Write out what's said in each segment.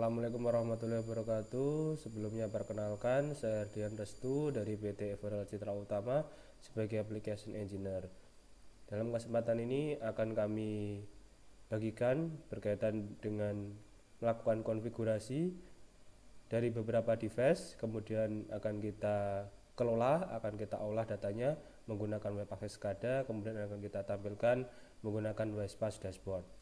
Assalamualaikum warahmatullahi wabarakatuh. Sebelumnya perkenalkan, saya Ardian Restu dari PT Everal Citra Utama sebagai Application Engineer. Dalam kesempatan ini akan kami bagikan berkaitan dengan melakukan konfigurasi dari beberapa device, kemudian akan kita kelola, akan kita olah datanya menggunakan Webpack SCADA, kemudian akan kita tampilkan menggunakan Webpack Dashboard.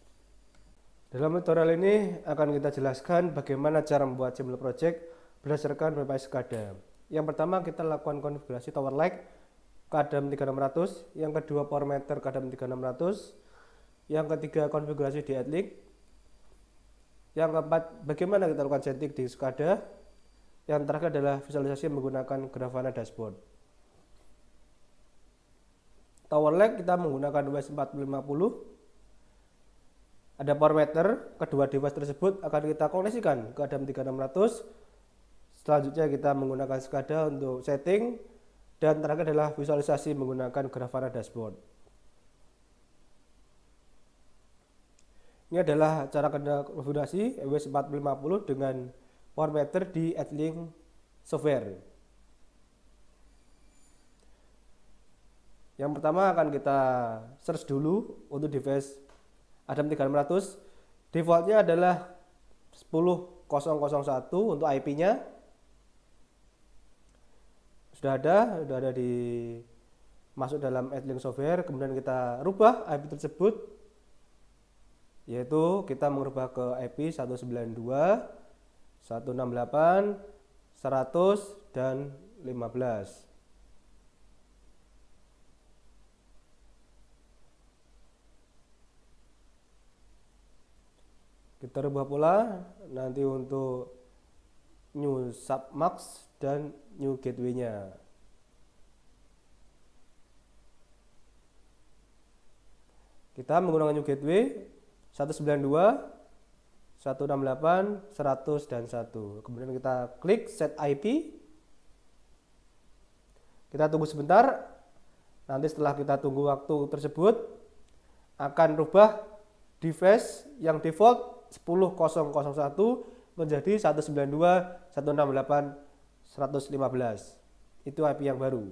Dalam tutorial ini akan kita jelaskan bagaimana cara membuat Simple Project berdasarkan Webpack SCADA. Yang pertama kita lakukan konfigurasi tower leg KADAM 3600, yang kedua power meter KADAM 3600, yang ketiga konfigurasi di AdLink, yang keempat bagaimana kita lakukan setting di SCADA, yang terakhir adalah visualisasi menggunakan Grafana Dashboard. Tower leg kita menggunakan WS4050. Ada power meter, kedua device tersebut akan kita koneksikan ke KADAM 3600. Selanjutnya kita menggunakan SCADA untuk setting, dan terakhir adalah visualisasi menggunakan Grafana Dashboard. Ini adalah cara konfigurasi WS4050 dengan power meter di AdLink software. Yang pertama akan kita search dulu untuk device ADAM 3600. Defaultnya adalah 10001 untuk IP-nya. Sudah ada di masuk dalam AdLink software. Kemudian kita rubah IP tersebut, yaitu kita mengubah ke IP 192, 168, 100 dan 15. Kita rubah pula nanti untuk new submax dan new gateway-nya. Kita menggunakan new gateway 192, 168, 100 dan 1. Kemudian kita klik set IP. Kita tunggu sebentar. Nanti setelah kita tunggu waktu tersebut akan rubah device yang default 10001 menjadi 192, 168, 115. Itu IP yang baru.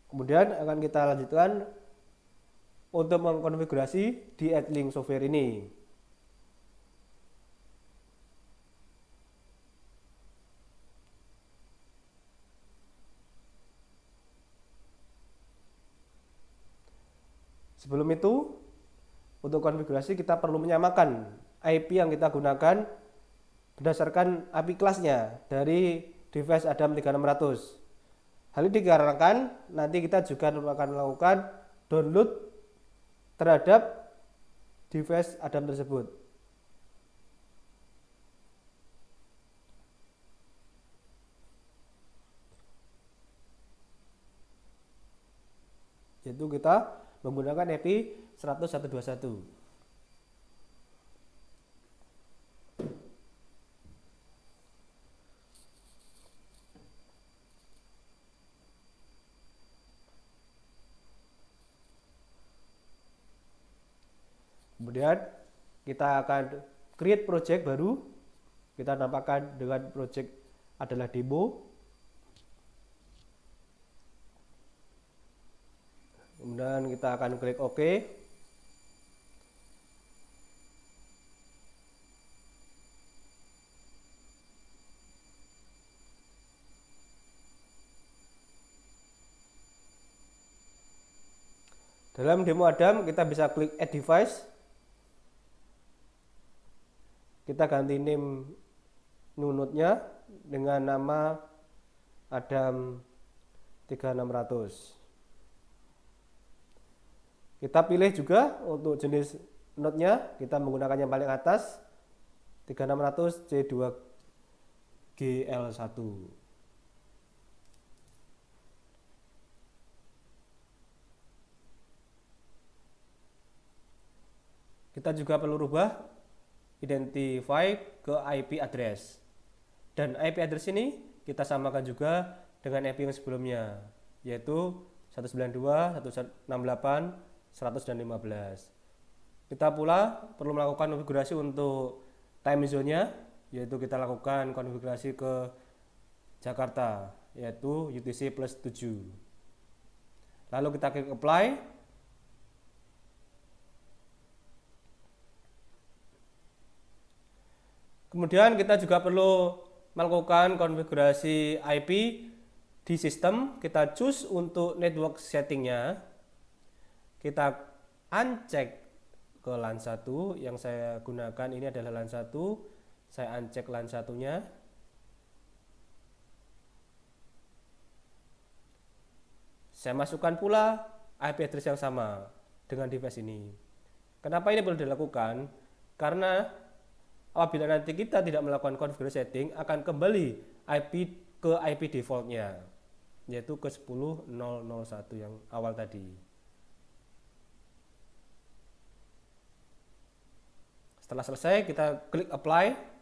Kemudian akan kita lanjutkan untuk mengkonfigurasi di AdLink software ini. Sebelum itu, untuk konfigurasi kita perlu menyamakan IP yang kita gunakan berdasarkan IP kelasnya dari device ADAM 3600. Hal ini dikarenakan nanti kita juga akan melakukan download terhadap device ADAM tersebut. Yaitu kita menggunakan IP 10121. Kemudian kita akan create project baru. Kita nampakkan dengan project adalah demo. Kemudian kita akan klik OK. Dalam demo ADAM kita bisa klik Add Device. Kita ganti name new node-nya dengan nama ADAM 3600. Kita pilih juga untuk jenis node-nya, kita menggunakan yang paling atas 3600 C2GL1. Kita juga perlu rubah identify ke IP address. Dan IP address ini kita samakan juga dengan IP yang sebelumnya, yaitu 192, 168, 100 dan 15. Kita pula perlu melakukan konfigurasi untuk time zone-nya, yaitu kita lakukan konfigurasi ke Jakarta, yaitu UTC plus 7. Lalu kita klik apply. Kemudian kita juga perlu melakukan konfigurasi IP di sistem. Kita choose untuk network settingnya. Kita uncheck ke LAN 1. Yang saya gunakan ini adalah LAN 1. Saya uncheck LAN 1-nya. Saya masukkan pula IP address yang sama dengan device ini. Kenapa ini perlu dilakukan? Karena apabila nanti kita tidak melakukan konfigurasi setting, akan kembali IP ke IP defaultnya, yaitu ke 10.001 yang awal tadi. Setelah selesai, kita klik apply.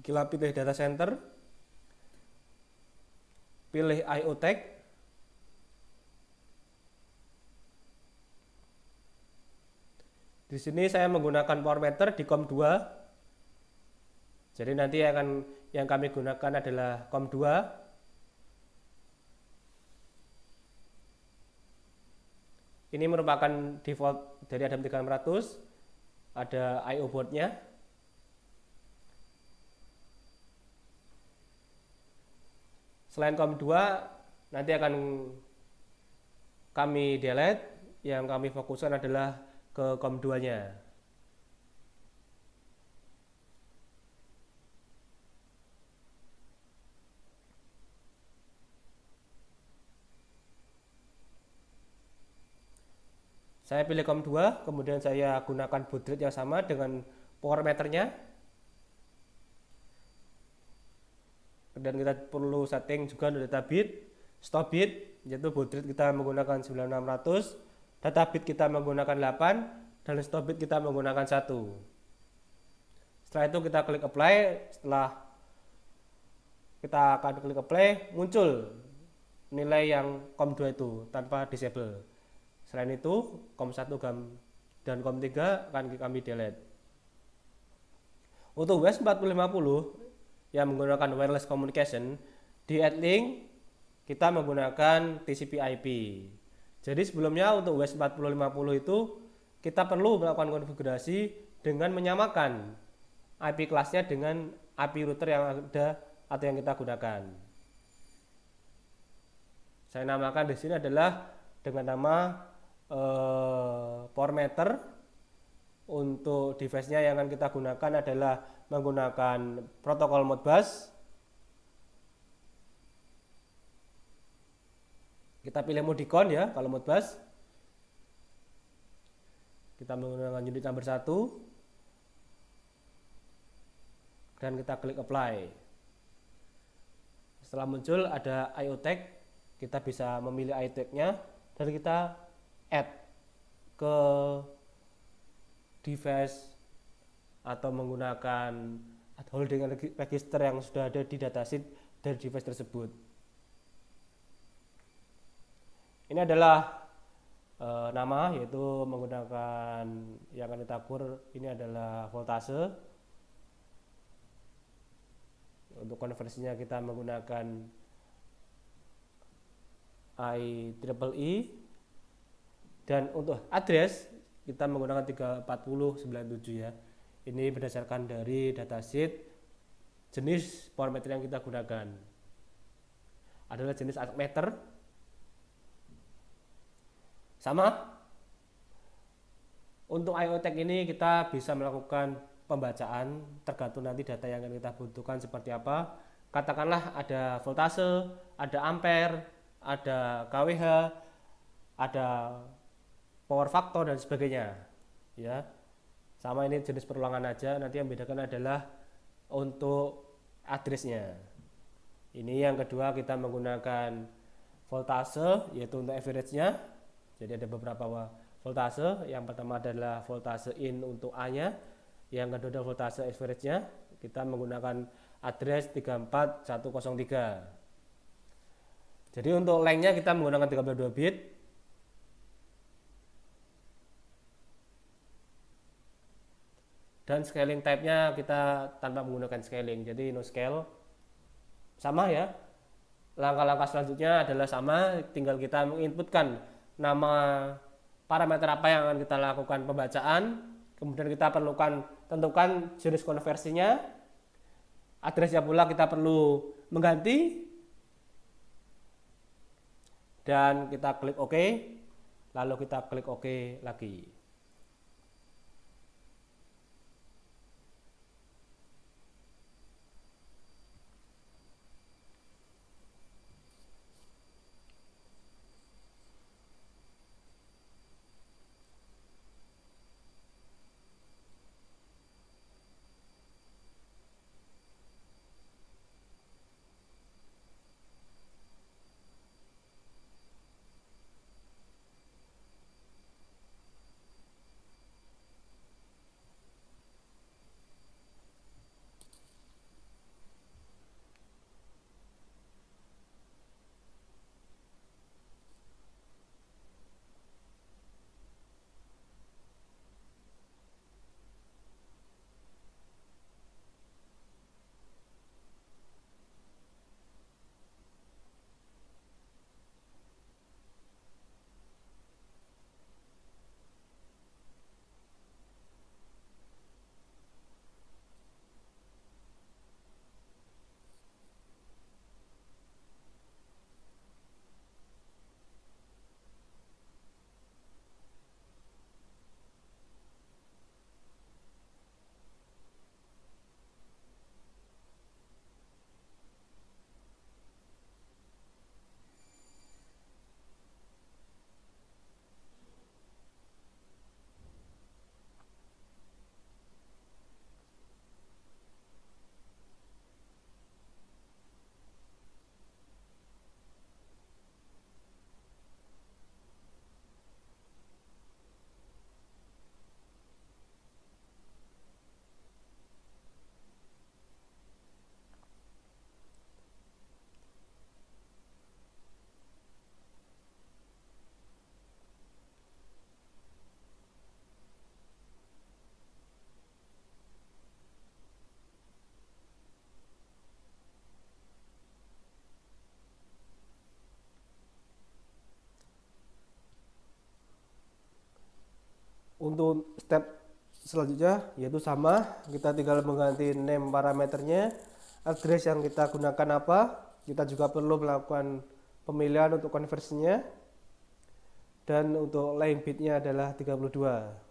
Kita pilih data center, pilih IO tag, di sini saya menggunakan power meter di COM 2. Jadi nanti yang kami gunakan adalah COM 2. Ini merupakan default dari Adam 3600. Ada IO boardnya. Selain COM 2, nanti akan kami delete. Yang kami fokuskan adalah ke COM 2-nya. Saya pilih COM 2, kemudian saya gunakan baud rate yang sama dengan power meternya. Dan kita perlu setting juga data bit, stop bit, yaitu baud rate kita menggunakan 9600, data bit kita menggunakan 8, dan stop bit kita menggunakan 1. Setelah itu kita klik apply. Setelah kita akan klik apply, muncul nilai yang COM 2 itu tanpa disable. Selain itu, COM 1 dan COM 3 akan kami delete. Untuk WS4050 yang menggunakan wireless communication, di Adlink kita menggunakan TCP/IP. Jadi sebelumnya untuk WS4050 itu kita perlu melakukan konfigurasi dengan menyamakan IP kelasnya dengan IP router yang ada atau yang kita gunakan. Saya namakan di sini adalah dengan nama power meter. Untuk device-nya yang akan kita gunakan adalah menggunakan protokol Modbus. Kita pilih Modicon ya kalau Modbus. Kita menggunakan unit number 1 dan kita klik apply. Setelah muncul ada IO tag, kita bisa memilih IO tag-nya dan kita add ke device atau menggunakan holding register yang sudah ada di datasheet dari device tersebut. Ini adalah nama, yaitu menggunakan yang akan kita ukur ini adalah voltase. Untuk konversinya kita menggunakan IEEE, dan untuk address kita menggunakan 34097 ya. Ini berdasarkan dari datasheet. Jenis power meter yang kita gunakan adalah jenis arc meter. Sama. Untuk IO tag ini kita bisa melakukan pembacaan tergantung nanti data yang kita butuhkan seperti apa. Katakanlah ada voltase, ada ampere, ada kWh, ada power factor dan sebagainya ya. Sama, ini jenis perulangan aja, nanti yang bedakan adalah untuk addressnya. Ini yang kedua, kita menggunakan voltase, yaitu untuk average-nya. Jadi ada beberapa voltase. Yang pertama adalah voltase in untuk A-nya, yang kedua adalah voltase average-nya. Kita menggunakan address 34103. Jadi untuk length-nya kita menggunakan 32 bit. Dan scaling type-nya kita tanpa menggunakan scaling, jadi no scale. Sama ya, langkah-langkah selanjutnya adalah sama, tinggal kita menginputkan nama parameter apa yang akan kita lakukan pembacaan. Kemudian kita perlukan tentukan jenis konversinya, addressnya pula kita perlu mengganti, dan kita klik OK, lalu kita klik OK lagi. Untuk step selanjutnya yaitu sama, kita tinggal mengganti name parameternya, address yang kita gunakan apa, kita juga perlu melakukan pemilihan untuk konversinya, dan untuk line bitnya adalah 32.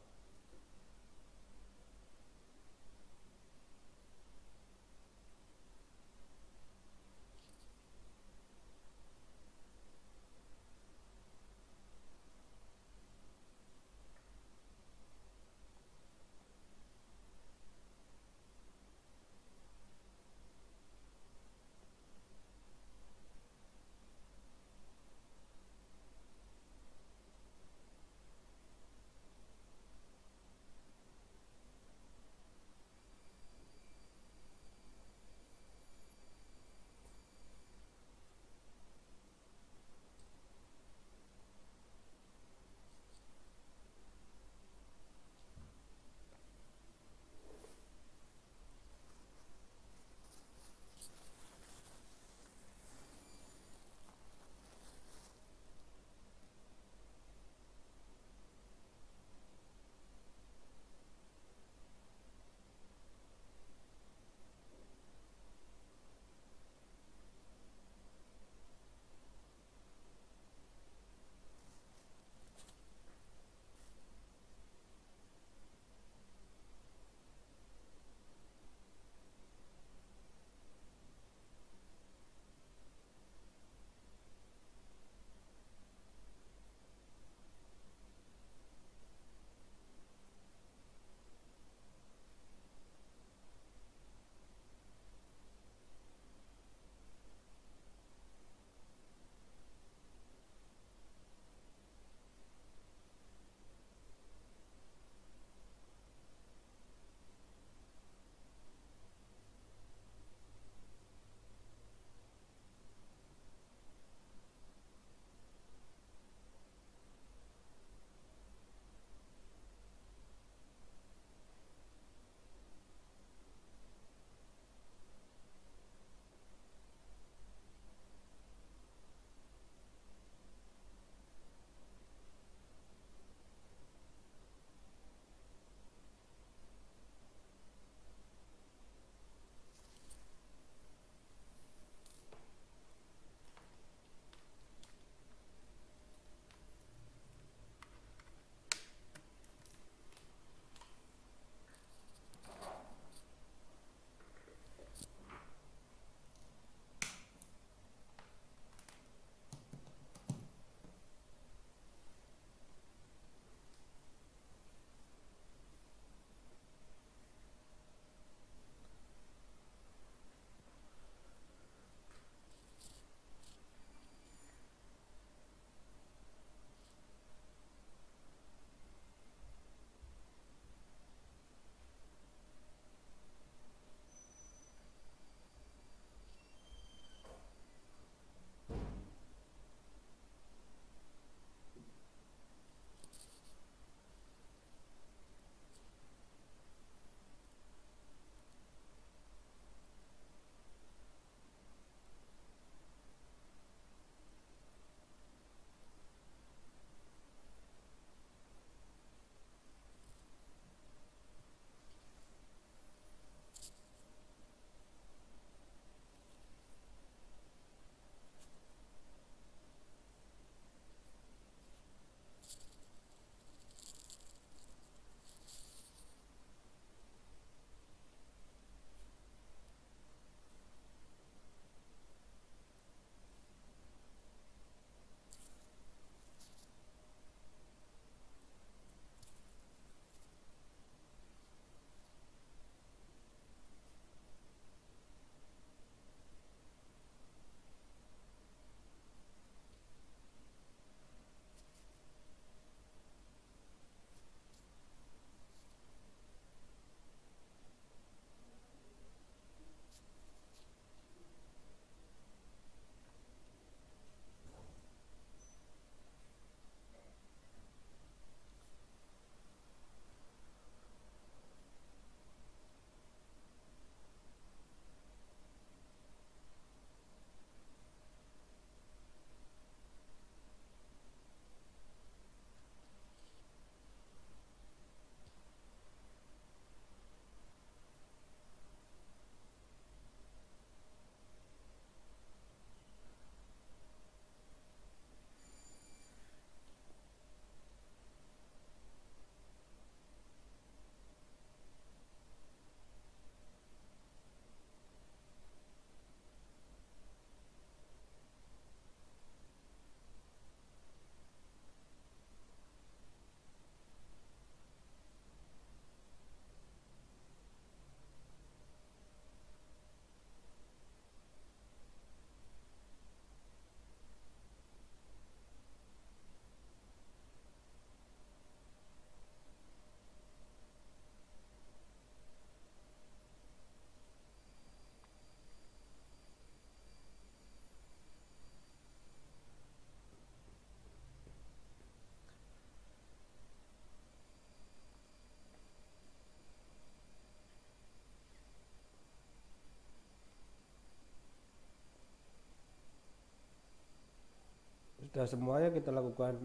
Sudah semuanya kita lakukan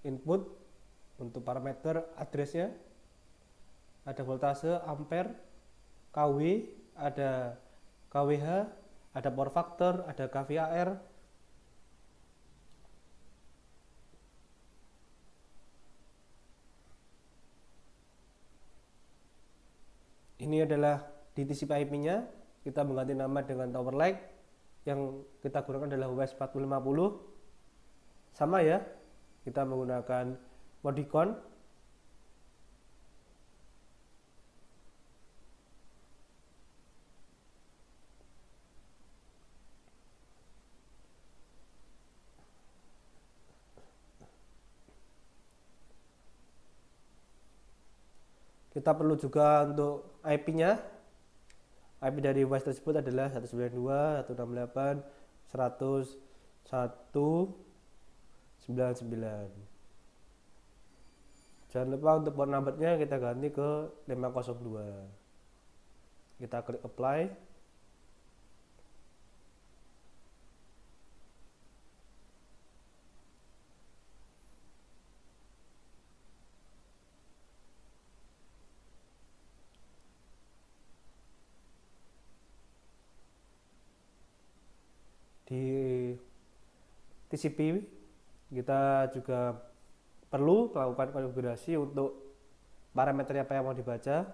input untuk parameter addressnya, ada voltase, ampere, kW, ada kWh, ada power factor, ada kVAR. Ini adalah di TCP IP-nya, kita mengganti nama dengan tower like. Yang kita gunakan adalah WES 4050. Sama ya, kita menggunakan modicon. Kita perlu juga untuk IP-nya. IP dari WES tersebut adalah 192.168.101.99. Jangan lupa untuk port numbernya kita ganti ke 502. Kita klik apply. Di TCP kita juga perlu melakukan konfigurasi untuk parameter apa yang mau dibaca.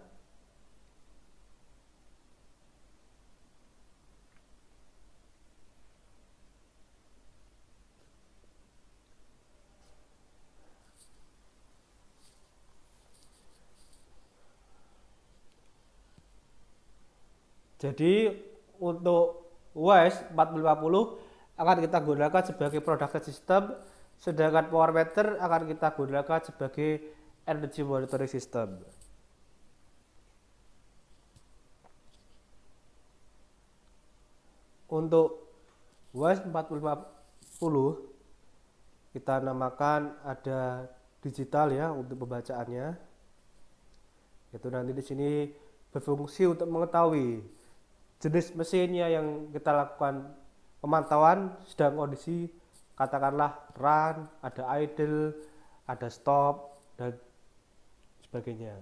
Jadi untuk WES 4050 akan kita gunakan sebagai production system, sedangkan power meter akan kita gunakan sebagai energy monitoring system. Untuk WES 4050 kita namakan ada digital ya untuk pembacaannya. Itu nanti di sini berfungsi untuk mengetahui jenis mesinnya yang kita lakukan pemantauan sedang kondisi, katakanlah run, ada idle, ada stop, dan sebagainya.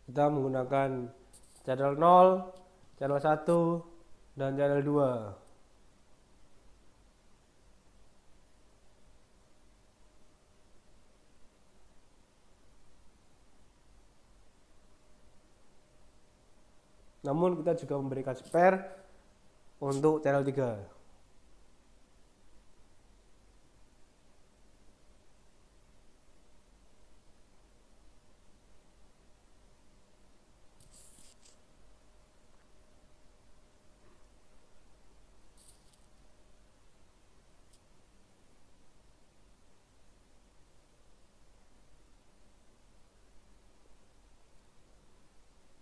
Kita menggunakan channel 0, channel 1, dan channel 2. Namun kita juga memberikan spare untuk channel 3.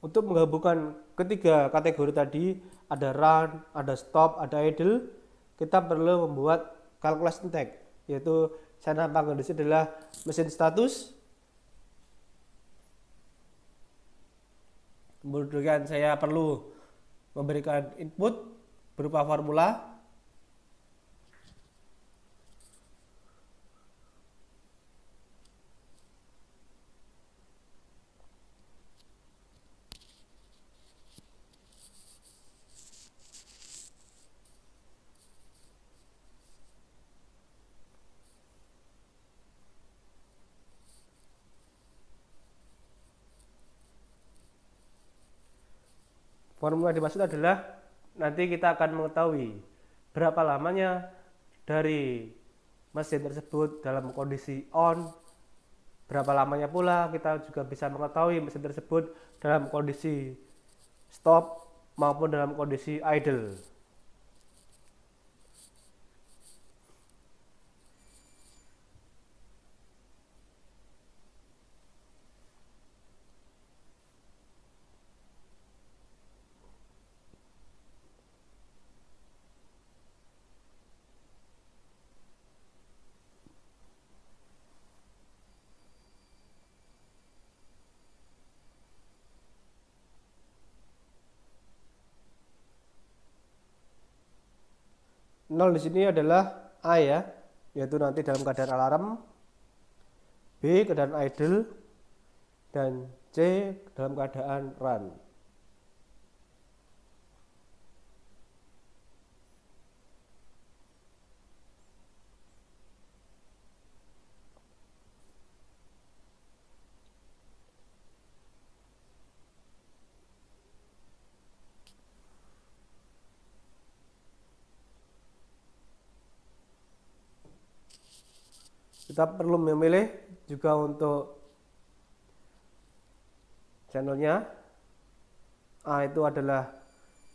Untuk menggabungkan ketiga kategori tadi, ada run, ada stop, ada idle, kita perlu membuat calculation tag, yaitu saya namakan di sini adalah mesin status. Kemudian saya perlu memberikan input berupa formula. Formula dimaksud adalah nanti kita akan mengetahui berapa lamanya dari mesin tersebut dalam kondisi on, berapa lamanya pula kita juga bisa mengetahui mesin tersebut dalam kondisi stop maupun dalam kondisi idle. Nol di sini adalah A ya, yaitu nanti dalam keadaan alarm, B keadaan idle, dan C dalam keadaan run. Kita perlu memilih juga untuk channelnya. A itu adalah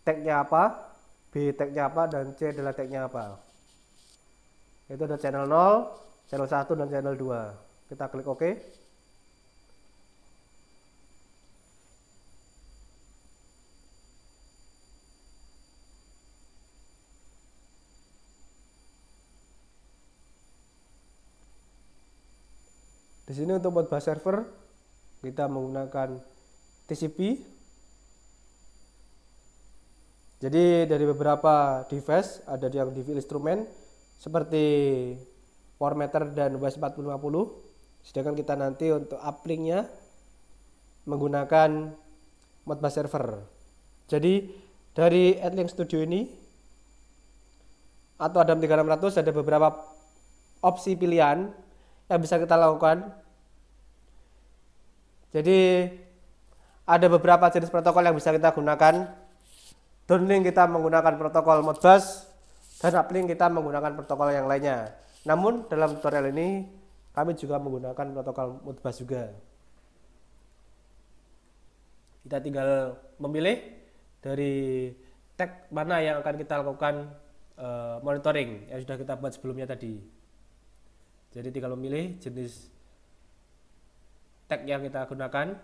tagnya apa, B tagnya apa, dan C adalah tagnya apa. Itu ada channel 0, channel 1, dan channel 2. Kita klik OK. Di sini untuk Modbus server kita menggunakan TCP. Jadi dari beberapa device ada yang DV instrumen seperti Powermeter dan WS4050. Sedangkan kita nanti untuk uplinknya menggunakan Modbus server. Jadi dari AdLink Studio ini atau Adam 3600 ada beberapa opsi pilihan yang bisa kita lakukan. Jadi ada beberapa jenis protokol yang bisa kita gunakan. Downlink kita menggunakan protokol Modbus dan uplink kita menggunakan protokol yang lainnya. Namun dalam tutorial ini kami juga menggunakan protokol Modbus juga. Kita tinggal memilih dari tag mana yang akan kita lakukan monitoring yang sudah kita buat sebelumnya tadi. Jadi tinggal memilih jenis tag yang kita gunakan.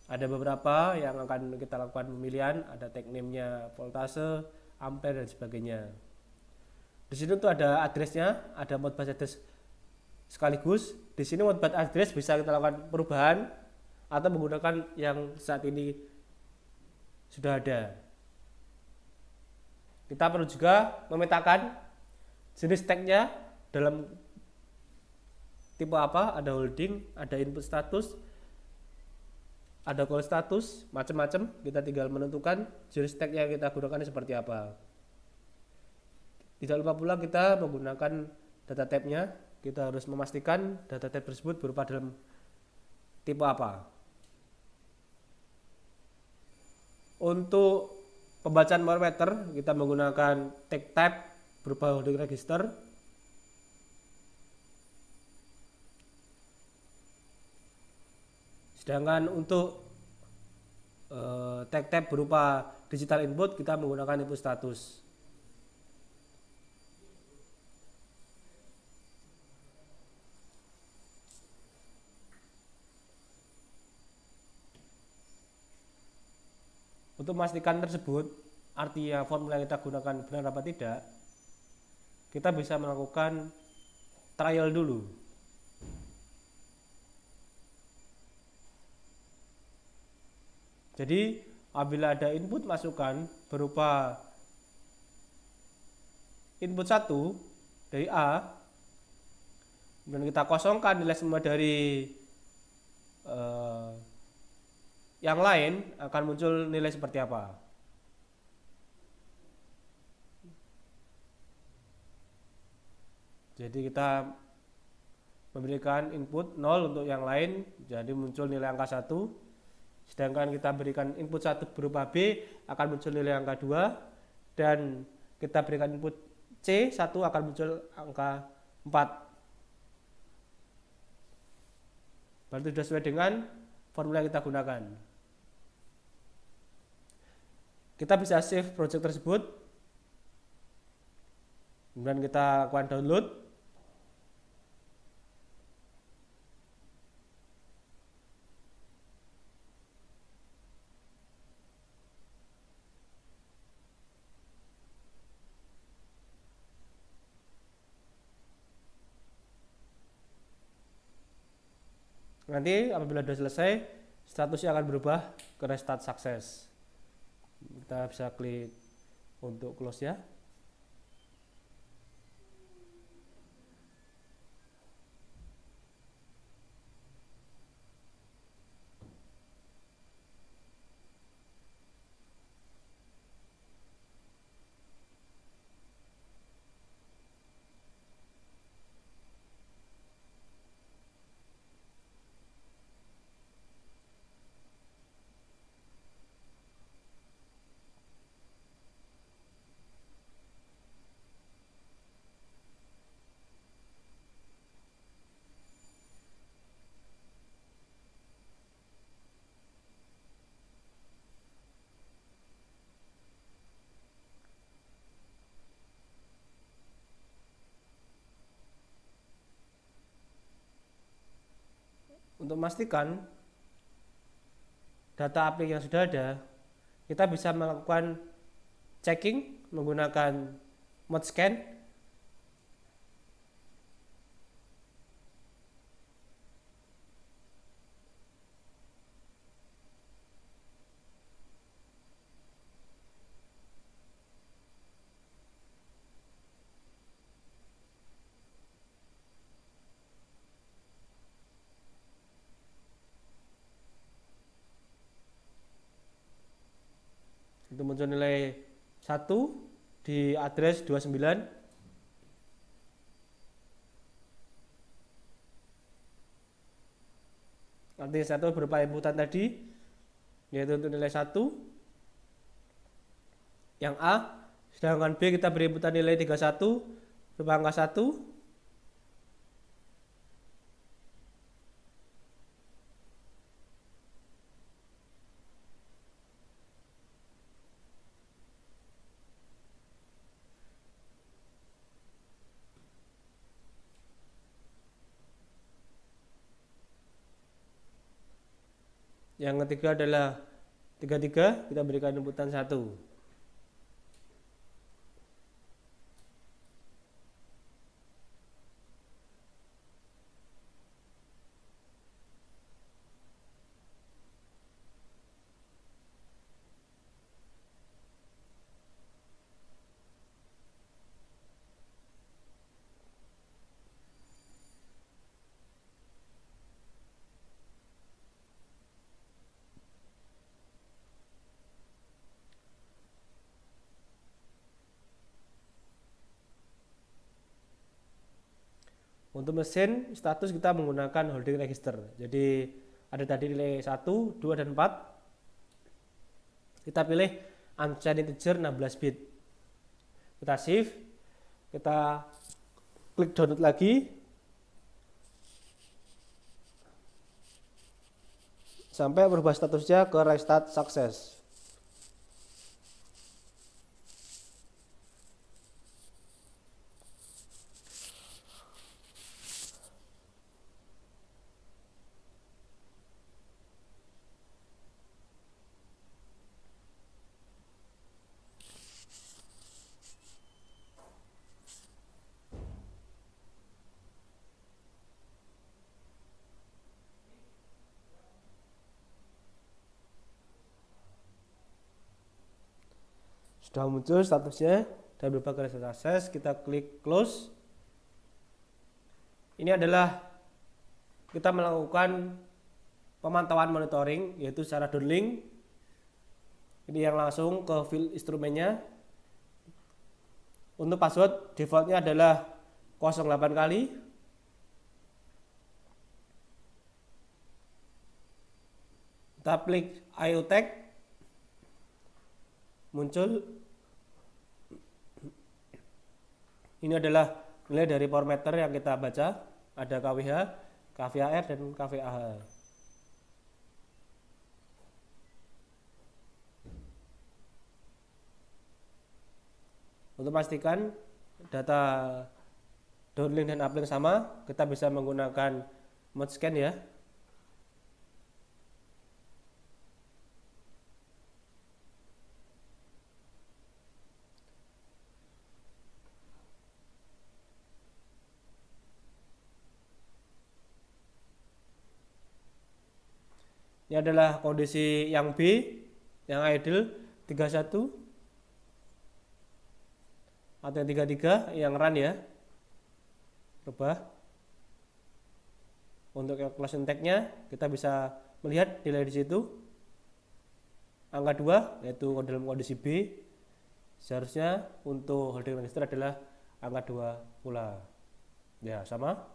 Ada beberapa yang akan kita lakukan pemilihan, ada tag name-nya, voltase, ampere, dan sebagainya. Di sini tuh ada address-nya, ada Modbus address sekaligus. Di sini Modbus address bisa kita lakukan perubahan atau menggunakan yang saat ini sudah ada. Kita perlu juga memetakan jenis tag-nya dalam tipe apa, ada holding, ada input status, ada call status, macam-macam. Kita tinggal menentukan jenis tag yang kita gunakan seperti apa. Tidak lupa pula kita menggunakan data type-nya. Kita harus memastikan data type tersebut berupa dalam tipe apa. Untuk pembacaan powermeter kita menggunakan tag type berupa holding register. Sedangkan untuk tag type berupa digital input kita menggunakan input status. Untuk memastikan tersebut, artinya formula yang kita gunakan benar apa tidak, kita bisa melakukan trial dulu. Jadi apabila ada input masukan berupa input 1 dari A, dan kita kosongkan nilai semua dari yang lain, akan muncul nilai seperti apa. Jadi kita memberikan input 0 untuk yang lain, jadi muncul nilai angka 1. Sedangkan kita berikan input 1 berupa B, akan muncul nilai angka 2. Dan kita berikan input C, 1 akan muncul angka 4. berarti sudah sesuai dengan formula yang kita gunakan. Kita bisa save project tersebut, kemudian kita lakukan download. Nanti apabila sudah selesai, statusnya akan berubah ke restart sukses. Kita bisa klik untuk close ya. Untuk memastikan data aplik yang sudah ada, kita bisa melakukan checking menggunakan mode scan. Itu muncul nilai 1 di address 29. Artinya 1 berupa inputan tadi, yaitu untuk nilai 1 yang A, sedangkan B kita beri inputan nilai 31 berupa angka 1. Yang ketiga adalah 33, kita berikan inputan 1. Untuk mesin status kita menggunakan holding register. Jadi ada tadi nilai 1, 2, dan 4. Kita pilih unsigned integer 16 bit. Kita save. Kita klik download lagi. Sampai berubah statusnya ke restart success. Sudah muncul statusnya dan berubah ke restart success. Kita klik close. Ini adalah kita melakukan pemantauan monitoring, yaitu secara downlink. Ini yang langsung ke file instrumennya. Untuk password defaultnya adalah 08 kali. Kita klik IO tag, muncul. Ini adalah nilai dari parameter yang kita baca, ada KWH, KVAR dan KVAH. Untuk pastikan data downlink dan uplink sama, kita bisa menggunakan mode scan ya. Ini adalah kondisi yang B, yang idle 31 atau yang 33 yang run ya. Rubah. Untuk calculation tag-nya kita bisa melihat nilai di situ. Angka 2 yaitu dalam kondisi B. Seharusnya untuk holding register adalah angka 2 pula. Ya, sama.